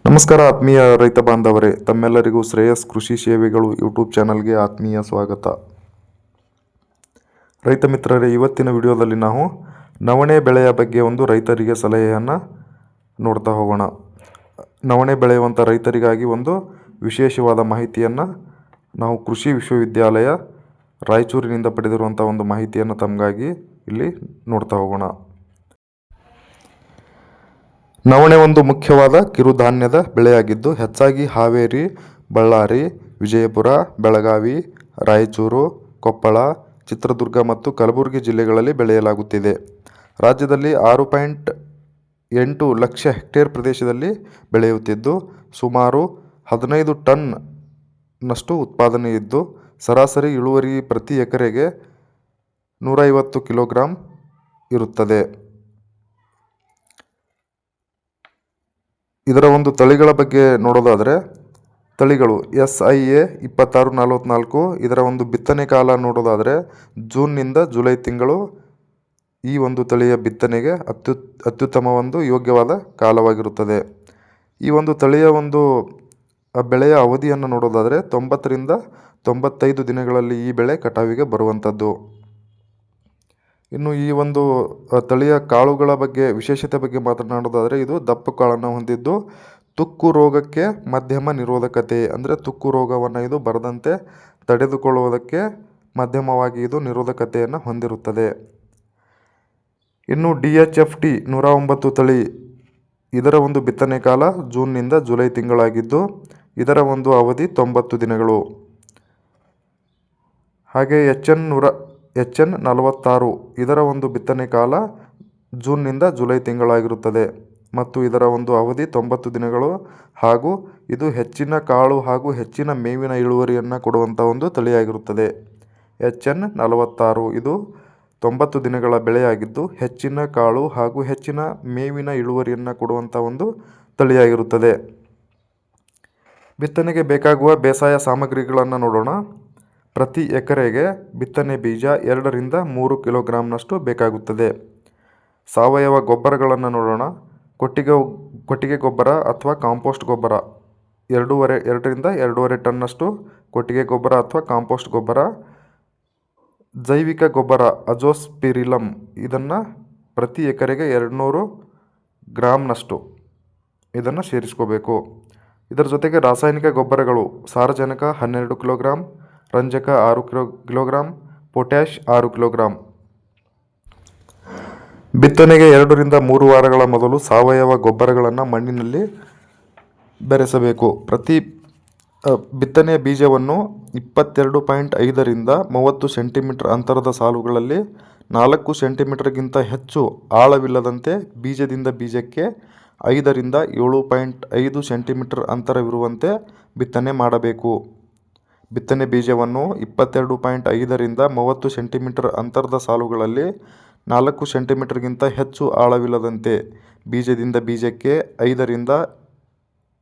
ನಮಸ್ಕಾರ ಆತ್ಮೀಯ ರೈತ ಬಾಂಧವರೇ, ತಮ್ಮೆಲ್ಲರಿಗೂ ಶ್ರೇಯಸ್ ಕೃಷಿ ಸೇವೆಗಳು ಯೂಟ್ಯೂಬ್ ಚಾನಲ್ಗೆ ಆತ್ಮೀಯ ಸ್ವಾಗತ. ರೈತ ಮಿತ್ರರೇ, ಇವತ್ತಿನ ವಿಡಿಯೋದಲ್ಲಿ ನಾವು ನವಣೆ ಬೆಳೆಯ ಬಗ್ಗೆ ಒಂದು ರೈತರಿಗೆ ಸಲಹೆಯನ್ನು ನೋಡ್ತಾ ಹೋಗೋಣ. ನವಣೆ ಬೆಳೆಯುವಂಥ ರೈತರಿಗಾಗಿ ಒಂದು ವಿಶೇಷವಾದ ಮಾಹಿತಿಯನ್ನು ನಾವು ಕೃಷಿ ವಿಶ್ವವಿದ್ಯಾಲಯ ರಾಯಚೂರಿನಿಂದ ಪಡೆದಿರುವಂಥ ಒಂದು ಮಾಹಿತಿಯನ್ನು ತಮಗಾಗಿ ಇಲ್ಲಿ ನೋಡ್ತಾ ಹೋಗೋಣ. ನವಣೆ ಒಂದು ಮುಖ್ಯವಾದ ಕಿರುಧಾನ್ಯದ ಬೆಳೆಯಾಗಿದ್ದು ಹೆಚ್ಚಾಗಿ ಹಾವೇರಿ, ಬಳ್ಳಾರಿ, ವಿಜಯಪುರ, ಬೆಳಗಾವಿ, ರಾಯಚೂರು, ಕೊಪ್ಪಳ, ಚಿತ್ರದುರ್ಗ ಮತ್ತು ಕಲಬುರಗಿ ಜಿಲ್ಲೆಗಳಲ್ಲಿ ಬೆಳೆಯಲಾಗುತ್ತಿದೆ. ರಾಜ್ಯದಲ್ಲಿ 6.8 ಲಕ್ಷ ಹೆಕ್ಟೇರ್ ಪ್ರದೇಶದಲ್ಲಿ ಬೆಳೆಯುತ್ತಿದ್ದು ಸುಮಾರು 15 ಟನ್ನಷ್ಟು ಉತ್ಪಾದನೆ ಇದ್ದು ಸರಾಸರಿ ಇಳುವರಿ ಪ್ರತಿ ಎಕರೆಗೆ 150 ಕಿಲೋಗ್ರಾಂ ಇರುತ್ತದೆ. ಇದರ ಒಂದು ತಳಿಗಳ ಬಗ್ಗೆ ನೋಡೋದಾದರೆ ತಳಿಗಳು SIA 2644. ಇದರ ಒಂದು ಬಿತ್ತನೆ ಕಾಲ ನೋಡೋದಾದರೆ ಜೂನ್ನಿಂದ ಜುಲೈ ತಿಂಗಳು ಈ ಒಂದು ತಳಿಯ ಬಿತ್ತನೆಗೆ ಅತ್ಯುತ್ತಮ ಒಂದು ಯೋಗ್ಯವಾದ ಕಾಲವಾಗಿರುತ್ತದೆ. ಈ ಒಂದು ತಳಿಯ ಒಂದು ಬೆಳೆಯ ಅವಧಿಯನ್ನು ನೋಡೋದಾದರೆ 90 ರಿಂದ 95 ದಿನಗಳಲ್ಲಿ ಈ ಬೆಳೆ ಕಟಾವಿಗೆ ಬರುವಂಥದ್ದು. ಇನ್ನು ಈ ಒಂದು ತಳಿಯ ಕಾಳುಗಳ ಬಗ್ಗೆ ವಿಶೇಷತೆ ಬಗ್ಗೆ ಮಾತನಾಡೋದಾದರೆ ಇದು ದಪ್ಪ ಕಾಳನ್ನು ಹೊಂದಿದ್ದು ತುಕ್ಕು ರೋಗಕ್ಕೆ ಮಧ್ಯಮ ನಿರೋಧಕತೆ, ಅಂದರೆ ತುಕ್ಕು ರೋಗವನ್ನು ಇದು ಬರದಂತೆ ತಡೆದುಕೊಳ್ಳುವುದಕ್ಕೆ ಮಧ್ಯಮವಾಗಿ ಇದು ನಿರೋಧಕತೆಯನ್ನು ಹೊಂದಿರುತ್ತದೆ. ಇನ್ನು DHFT 109 ತಳಿ, ಇದರ ಒಂದು ಬಿತ್ತನೆ ಕಾಲ ಜೂನ್ನಿಂದ ಜುಲೈ ತಿಂಗಳಾಗಿದ್ದು ಇದರ ಒಂದು ಅವಧಿ 90 ದಿನಗಳು. ಹಾಗೆ HN 46, ಇದರ ಒಂದು ಬಿತ್ತನೆ ಕಾಲ ಜೂನ್ನಿಂದ ಜುಲೈ ತಿಂಗಳಾಗಿರುತ್ತದೆ ಮತ್ತು ಇದರ ಒಂದು ಅವಧಿ 90 ದಿನಗಳು ಹಾಗೂ ಇದು ಹೆಚ್ಚಿನ ಕಾಳು ಹಾಗೂ ಹೆಚ್ಚಿನ ಮೇವಿನ ಇಳುವರಿಯನ್ನು ಕೊಡುವಂಥ ಒಂದು ತಳಿಯಾಗಿರುತ್ತದೆ. HN 46 ಇದು 90 ದಿನಗಳ ಬೆಳೆಯಾಗಿದ್ದು ಹೆಚ್ಚಿನ ಕಾಳು ಹಾಗೂ ಹೆಚ್ಚಿನ ಮೇವಿನ ಇಳುವರಿಯನ್ನು ಕೊಡುವಂಥ ಒಂದು ತಳಿಯಾಗಿರುತ್ತದೆ. ಬಿತ್ತನೆಗೆ ಬೇಕಾಗುವ ಬೇಸಾಯ ಸಾಮಗ್ರಿಗಳನ್ನು ನೋಡೋಣ. ಪ್ರತಿ ಎಕರೆಗೆ ಬಿತ್ತನೆ ಬೀಜ 2 ರಿಂದ 3 ಕಿಲೋಗ್ರಾಂನಷ್ಟು ಬೇಕಾಗುತ್ತದೆ. ಸಾವಯವ ಗೊಬ್ಬರಗಳನ್ನು ನೋಡೋಣ. ಕೊಟ್ಟಿಗೆ ಗೊಬ್ಬರ ಅಥವಾ ಕಾಂಪೋಸ್ಟ್ ಗೊಬ್ಬರ 2 ರಿಂದ 2.5 ಟನ್ನಷ್ಟು ಕೊಟ್ಟಿಗೆ ಗೊಬ್ಬರ ಅಥವಾ ಕಾಂಪೋಸ್ಟ್ ಗೊಬ್ಬರ. ಜೈವಿಕ ಗೊಬ್ಬರ ಅಜೋಸ್ಪಿರಿಲಮ್, ಇದನ್ನು ಪ್ರತಿ ಎಕರೆಗೆ 200 ಗ್ರಾಂನಷ್ಟು ಇದನ್ನು ಸೇರಿಸ್ಕೋಬೇಕು. ಇದರ ಜೊತೆಗೆ ರಾಸಾಯನಿಕ ಗೊಬ್ಬರಗಳು ಸಾರಜನಕ 12 ಕಿಲೋಗ್ರಾಂ, ರಂಜಕ 6 ಕಿಲೋಗ್ರಾಂ, ಪೊಟ್ಯಾಷ್ 6 ಕಿಲೋಗ್ರಾಂ. ಬಿತ್ತನೆಗೆ 2 ರಿಂದ 3 ವಾರಗಳ ಮೊದಲು ಸಾವಯವ ಗೊಬ್ಬರಗಳನ್ನು ಮಣ್ಣಿನಲ್ಲಿ ಬೆರೆಸಬೇಕು. ಪ್ರತಿ ಬಿತ್ತನೆಯ ಬೀಜವನ್ನು 22.5 ರಿಂದ 30 ಸೆಂಟಿಮೀಟರ್ ಅಂತರದ ಸಾಲುಗಳಲ್ಲಿ 4 ಸೆಂಟಿಮೀಟರ್ಗಿಂತ ಹೆಚ್ಚು ಆಳವಿಲ್ಲದಂತೆ ಬೀಜದಿಂದ ಬೀಜಕ್ಕೆ 5 ರಿಂದ 7.5 ಸೆಂಟಿಮೀಟರ್ ಅಂತರವಿರುವಂತೆ ಬಿತ್ತನೆ ಮಾಡಬೇಕು. ಬಿತ್ತನೆ ಬೀಜವನ್ನು 22.5 ರಿಂದ 30 ಸೆಂಟಿಮೀಟರ್ ಅಂತರದ ಸಾಲುಗಳಲ್ಲಿ 4 ಸೆಂಟಿಮೀಟರ್ಗಿಂತ ಹೆಚ್ಚು ಆಳವಿಲ್ಲದಂತೆ ಬೀಜದಿಂದ ಬೀಜಕ್ಕೆ 5 ರಿಂದ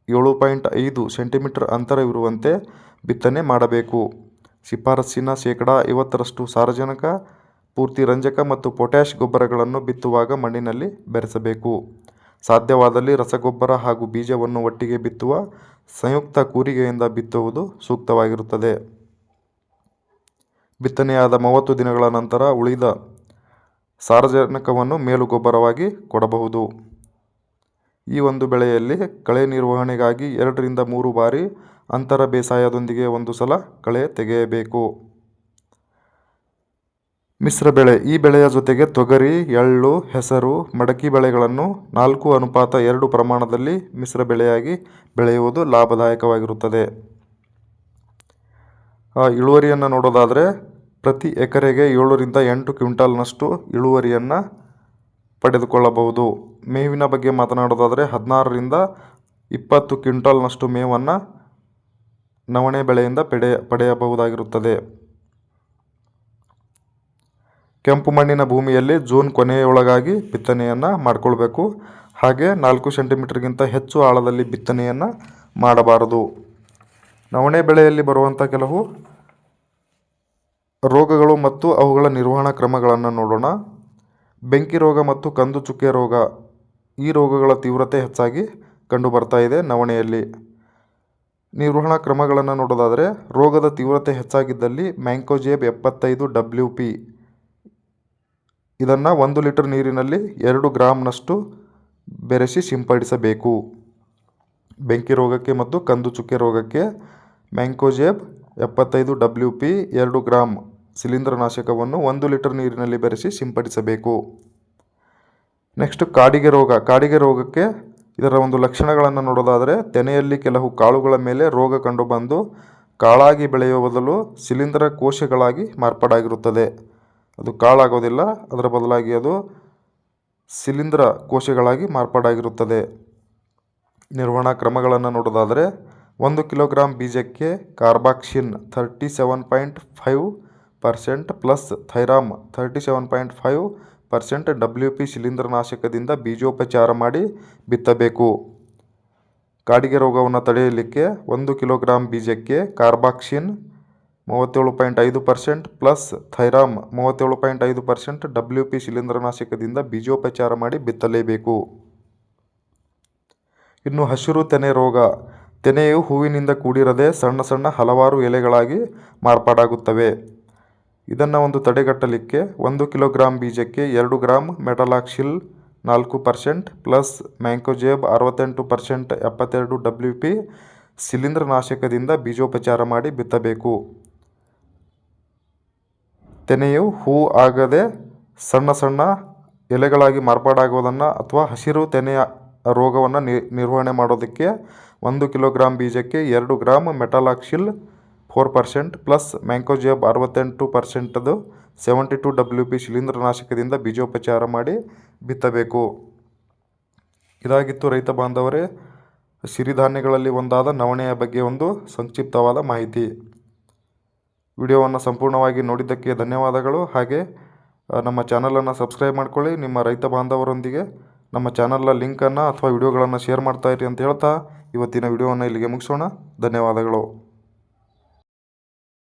7.5 ಸೆಂಟಿಮೀಟರ್ ಅಂತರವಿರುವಂತೆ ಬಿತ್ತನೆ ಮಾಡಬೇಕು. ಶಿಫಾರಸ್ಸಿನ ಶೇಕಡಾ 50ರಷ್ಟು ಸಾರಜನಕ, ಪೂರ್ತಿ ರಂಜಕ ಮತ್ತು ಪೊಟ್ಯಾಷ್ ಗೊಬ್ಬರಗಳನ್ನು ಬಿತ್ತುವಾಗ ಮಣ್ಣಿನಲ್ಲಿ ಬೆರೆಸಬೇಕು. ಸಾಧ್ಯವಾದಲ್ಲಿ ರಸಗೊಬ್ಬರ ಹಾಗೂ ಬೀಜವನ್ನು ಒಟ್ಟಿಗೆ ಬಿತ್ತುವ ಸಂಯುಕ್ತ ಕೂರಿಗೆಯಿಂದ ಬಿತ್ತುವುದು ಸೂಕ್ತವಾಗಿರುತ್ತದೆ. ಬಿತ್ತನೆಯಾದ 30 ದಿನಗಳ ನಂತರ ಉಳಿದ ಸಾರಜನಕವನ್ನು ಮೇಲುಗೊಬ್ಬರವಾಗಿ ಕೊಡಬಹುದು. ಈ ಒಂದು ಬೆಳೆಯಲ್ಲಿ ಕಳೆ ನಿರ್ವಹಣೆಗಾಗಿ 2 ರಿಂದ 3 ಬಾರಿ ಅಂತರ ಬೇಸಾಯದೊಂದಿಗೆ ಒಂದು ಸಲ ಕಳೆ ತೆಗೆಯಬೇಕು. ಮಿಶ್ರ ಬೆಳೆ, ಈ ಬೆಳೆಯ ಜೊತೆಗೆ ತೊಗರಿ, ಎಳ್ಳು, ಹೆಸರು, ಮಡಕಿ ಬೆಳೆಗಳನ್ನು 4:2 ಪ್ರಮಾಣದಲ್ಲಿ ಮಿಶ್ರ ಬೆಳೆಯಾಗಿ ಬೆಳೆಯುವುದು ಲಾಭದಾಯಕವಾಗಿರುತ್ತದೆ. ಇಳುವರಿಯನ್ನು ನೋಡೋದಾದರೆ ಪ್ರತಿ ಎಕರೆಗೆ 7 ರಿಂದ 8 ಕ್ವಿಂಟಾಲ್ನಷ್ಟು ಇಳುವರಿಯನ್ನು ಪಡೆದುಕೊಳ್ಳಬಹುದು. ಮೇವಿನ ಬಗ್ಗೆ ಮಾತನಾಡೋದಾದರೆ 16 ರಿಂದ 20 ಕ್ವಿಂಟಾಲ್ನಷ್ಟು ಮೇವನ್ನು ನವಣೆ ಬೆಳೆಯಿಂದ ಪಡೆಯಬಹುದಾಗಿರುತ್ತದೆ. ಕೆಂಪು ಮಣ್ಣಿನ ಭೂಮಿಯಲ್ಲಿ ಜೂನ್ ಕೊನೆಯೊಳಗಾಗಿ ಬಿತ್ತನೆಯನ್ನು ಮಾಡಿಕೊಳ್ಬೇಕು. ಹಾಗೆ 4 ಸೆಂಟಿಮೀಟರ್ಗಿಂತ ಹೆಚ್ಚು ಆಳದಲ್ಲಿ ಬಿತ್ತನೆಯನ್ನು ಮಾಡಬಾರದು. ನವಣೆ ಬೆಳೆಯಲ್ಲಿ ಬರುವಂಥ ಕೆಲವು ರೋಗಗಳು ಮತ್ತು ಅವುಗಳ ನಿರ್ವಹಣಾ ಕ್ರಮಗಳನ್ನು ನೋಡೋಣ. ಬೆಂಕಿ ರೋಗ ಮತ್ತು ಕಂದು ಚುಕ್ಕೆ ರೋಗ, ಈ ರೋಗಗಳ ತೀವ್ರತೆ ಹೆಚ್ಚಾಗಿ ಕಂಡು ಬರ್ತಾ ಇದೆ ನವಣೆಯಲ್ಲಿ. ನಿರ್ವಹಣಾ ಕ್ರಮಗಳನ್ನು ನೋಡೋದಾದರೆ, ರೋಗದ ತೀವ್ರತೆ ಹೆಚ್ಚಾಗಿದ್ದಲ್ಲಿ ಮ್ಯಾಂಕೋಜೇಬ್ 75 WP ಇದನ್ನು 1 ಲೀಟರ್ ನೀರಿನಲ್ಲಿ 2 ಗ್ರಾಂನಷ್ಟು ಬೆರೆಸಿ ಸಿಂಪಡಿಸಬೇಕು. ಬೆಂಕಿ ರೋಗಕ್ಕೆ ಮತ್ತು ಕಂದು ಚುಕ್ಕೆ ರೋಗಕ್ಕೆ ಮ್ಯಾಂಕೋಜೇಬ್ 75 WP 2 ಗ್ರಾಂ ಶಿಲೀಂಧ್ರನಾಶಕವನ್ನು 1 ಲೀಟರ್ ನೀರಿನಲ್ಲಿ ಬೆರೆಸಿ ಸಿಂಪಡಿಸಬೇಕು. ನೆಕ್ಸ್ಟ್ ಕಾಡಿಗೆ ರೋಗಕ್ಕೆ ಇದರ ಒಂದು ಲಕ್ಷಣಗಳನ್ನು ನೋಡೋದಾದರೆ, ತೆನೆಯಲ್ಲಿ ಕೆಲವು ಕಾಳುಗಳ ಮೇಲೆ ರೋಗ ಕಂಡುಬಂದು ಕಾಳಾಗಿ ಬೆಳೆಯುವ ಬದಲು ಶಿಲೀಂಧ್ರ ಕೋಶಗಳಾಗಿ ಮಾರ್ಪಾಡಾಗಿರುತ್ತದೆ. ಅದು ಕಾಳಾಗೋದಿಲ್ಲ, ಅದರ ಬದಲಾಗಿ ಅದು ಶಿಲೀಂಧ್ರ ಕೋಶಗಳಾಗಿ ಮಾರ್ಪಾಡಾಗಿರುತ್ತದೆ. ನಿರ್ವಹಣಾ ಕ್ರಮಗಳನ್ನು ನೋಡೋದಾದರೆ, 1 ಕಿಲೋಗ್ರಾಂ ಬೀಜಕ್ಕೆ ಕಾರ್ಬಾಕ್ಸಿನ್ 37.5% ಪ್ಲಸ್ ಥೈರಾಮ್ 37.5% WP ಶಿಲೀಂಧ್ರನಾಶಕದಿಂದ ಬೀಜೋಪಚಾರ ಮಾಡಿ ಬಿತ್ತಬೇಕು. ಕಾಡಿಗೆ ರೋಗವನ್ನು ತಡೆಯಲಿಕ್ಕೆ 1 ಕಿಲೋಗ್ರಾಂ ಬೀಜಕ್ಕೆ ಕಾರ್ಬಾಕ್ಸಿನ್ 37.5% ಪ್ಲಸ್ ಥೈರಾಮ್ 37.5% WP ಶಿಲೀಂಧ್ರನಾಶಕದಿಂದ ಬೀಜೋಪಚಾರ ಮಾಡಿ ಬಿತ್ತಲೇಬೇಕು. ಇನ್ನು ಹಸಿರು ತೆನೆ ರೋಗ, ತೆನೆಯು ಹೂವಿನಿಂದ ಕೂಡಿರದೆ ಸಣ್ಣ ಸಣ್ಣ ಹಲವಾರು ಎಲೆಗಳಾಗಿ ಮಾರ್ಪಾಡಾಗುತ್ತವೆ. ಇದನ್ನು ಒಂದು ತಡೆಗಟ್ಟಲಿಕ್ಕೆ 1 ಕಿಲೋಗ್ರಾಂ ಬೀಜಕ್ಕೆ 2 ಗ್ರಾಂ ಮೆಟಲಾಕ್ಸಿಲ್ 4% ಪ್ಲಸ್ ಮ್ಯಾಂಕೋಜೇಬ್ 68% 72 WP ಶಿಲೀಂಧ್ರನಾಶಕದಿಂದ ಬೀಜೋಪಚಾರ ಮಾಡಿ ಬಿತ್ತಬೇಕು. ತೆನೆಯು ಹೂ ಆಗದೆ ಸಣ್ಣ ಸಣ್ಣ ಎಲೆಗಳಾಗಿ ಮಾರ್ಪಾಡಾಗುವುದನ್ನು ಅಥವಾ ಹಸಿರು ತೆನೆಯ ರೋಗವನ್ನು ನಿರ್ವಹಣೆ ಮಾಡೋದಕ್ಕೆ 1 ಕಿಲೋಗ್ರಾಂ ಬೀಜಕ್ಕೆ 2 ಗ್ರಾಂ ಮೆಟಲಾಕ್ಸಿಲ್ 4% ಪ್ಲಸ್ ಮ್ಯಾಂಕೋಜೇಬ್ 68% 72 WP ಶಿಲೀಂಧ್ರನಾಶಕದಿಂದ ಬೀಜೋಪಚಾರ ಮಾಡಿ ಬಿತ್ತಬೇಕು. ಇದಾಗಿತ್ತು ರೈತ ಬಾಂಧವರೇ ಸಿರಿಧಾನ್ಯಗಳಲ್ಲಿ ಒಂದಾದ ನವಣೆಯ ಬಗ್ಗೆ ಒಂದು ಸಂಕ್ಷಿಪ್ತವಾದ ಮಾಹಿತಿ. ವಿಡಿಯೋವನ್ನು ಸಂಪೂರ್ಣವಾಗಿ ನೋಡಿದ್ದಕ್ಕೆ ಧನ್ಯವಾದಗಳು. ಹಾಗೆ ನಮ್ಮ ಚಾನಲನ್ನು ಸಬ್ಸ್ಕ್ರೈಬ್ ಮಾಡ್ಕೊಳ್ಳಿ. ನಿಮ್ಮ ರೈತ ಬಾಂಧವರೊಂದಿಗೆ ನಮ್ಮ ಚಾನಲ್ನ ಲಿಂಕನ್ನು ಅಥವಾ ವಿಡಿಯೋಗಳನ್ನು ಶೇರ್ ಮಾಡ್ತಾಯಿರಿ ಅಂತ ಹೇಳ್ತಾ ಇವತ್ತಿನ ವಿಡಿಯೋವನ್ನು ಇಲ್ಲಿಗೆ ಮುಗಿಸೋಣ. ಧನ್ಯವಾದಗಳು.